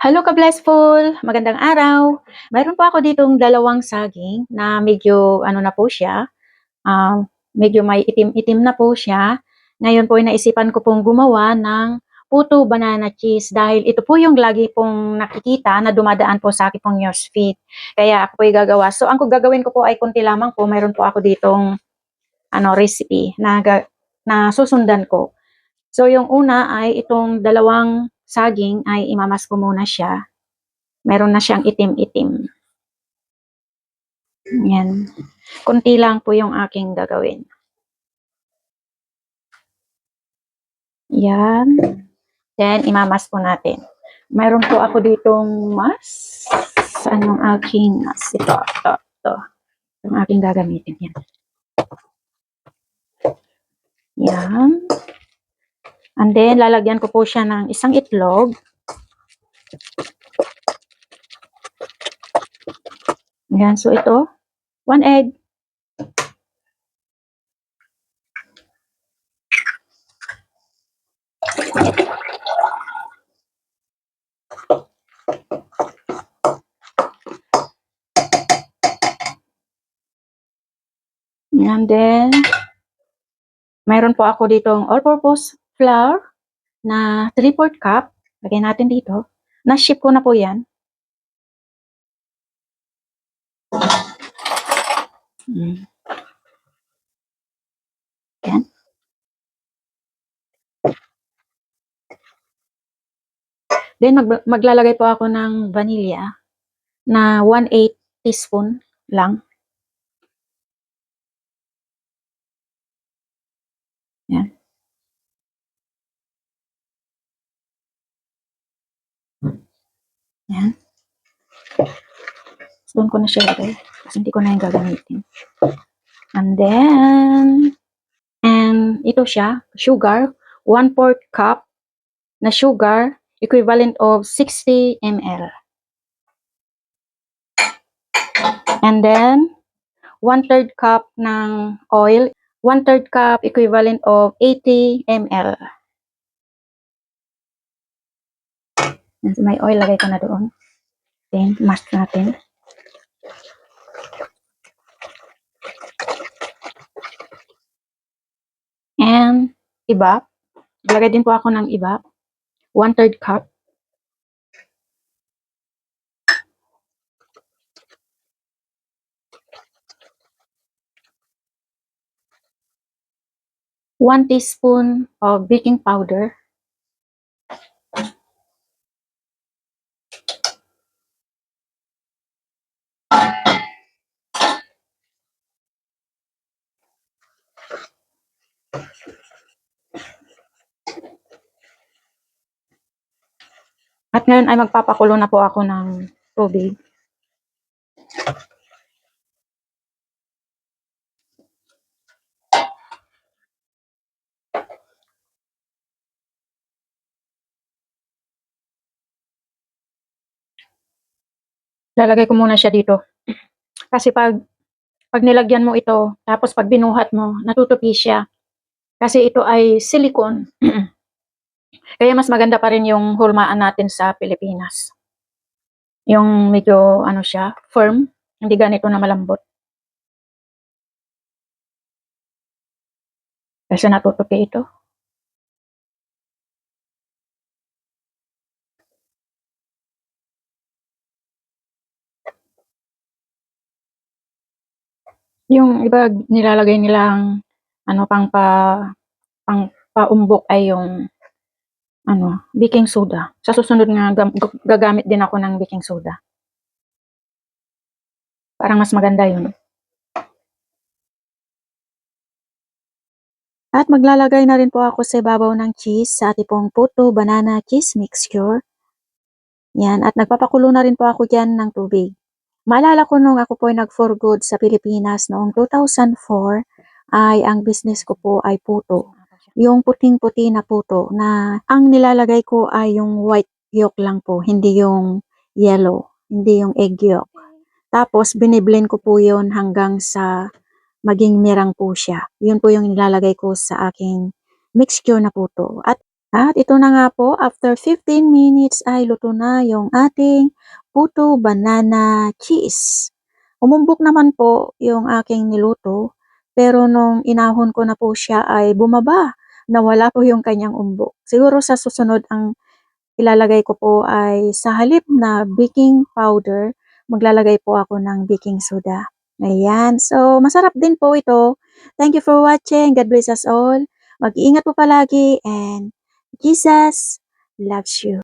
Hello ka-blessful, magandang araw. Mayroon po ako ditong dalawang saging na medyo ano na po siya, medyo may itim-itim na po siya. Ngayon po ay naisipan ko pong gumawa ng puto banana cheese dahil ito po yung lagi pong nakikita na dumadaan po sa akin pong newsfeed. Kaya ako po ay gagawa. So ang gagawin ko po ay konti lamang po. Mayroon po ako ditong recipe na susundan ko. So yung una ay itong dalawang saging ay imamas ko muna siya. Meron na siyang itim-itim. Yan. Konti lang po yung aking gagawin. Yan. Then, imamas po natin. Mayroon po ako ditong mas. Saan yung aking mas? Ito. Yung aking gagamitin. Yan. Yan. And then, lalagyan ko po siya ng isang itlog. Yan. So, ito. 1 egg. And then, mayroon po ako ditong all-purpose flour na 3/4 cup. Lagyan natin dito. Na-ship ko na po yan. Yan. Then, maglalagay po ako ng vanilla na 1/8 teaspoon lang. Yan. Yan. Doon ko na siya lagay kasi hindi ko na yung gagamitin. And then, ito siya, sugar, 1/4 cup na sugar, equivalent of 60 ml. And then, 1/3 cup ng oil, 1/3 cup equivalent of 80 ml. Yan, so may oil, lagay ko na doon. Then, mash natin. And, ibap. Lagay din po ako ng ibap. 1/3 cup. One teaspoon of baking powder. At ngayon ay magpapakulo na po ako ng tubig. Lalagay ko muna siya dito. Kasi pag nilagyan mo ito, tapos pag binuhat mo, natutupi siya. Kasi ito ay silicone. Kaya mas maganda pa rin yung hulmaan natin sa Pilipinas. Yung medyo siya, firm, hindi ganito na malambot. Kasi natutupi ito. Yung iba nilalagay nilang pang paumbok ay yung baking soda. Sa susunod nga gagamit din ako ng baking soda. Parang mas maganda yun. At maglalagay na rin po ako sa ibabaw ng cheese sa ating pong puto banana cheese mixture. Yan, at nagpapakulo na rin po ako dyan ng tubig. Maalala ko nung ako po ay nag-for good sa Pilipinas noong 2004, ay ang business ko po ay puto. Yung puting-puti na puto na ang nilalagay ko ay yung white yolk lang po, hindi yung yellow, hindi yung egg yolk. Tapos biniblend ko po yun hanggang sa maging mirang po siya. Yun po yung nilalagay ko sa aking mixture na puto. At At ito na nga po, after 15 minutes ay luto na yung ating puto banana cheese. Umumbok naman po yung aking niluto, pero nung inahon ko na po siya ay bumaba. Nawala po yung kanyang umbok. Siguro sa susunod ang ilalagay ko po ay sa halip na baking powder, maglalagay po ako ng baking soda. Ayan. So, masarap din po ito. Thank you for watching. God bless us all. Mag-iingat po palagi and Jesus loves you.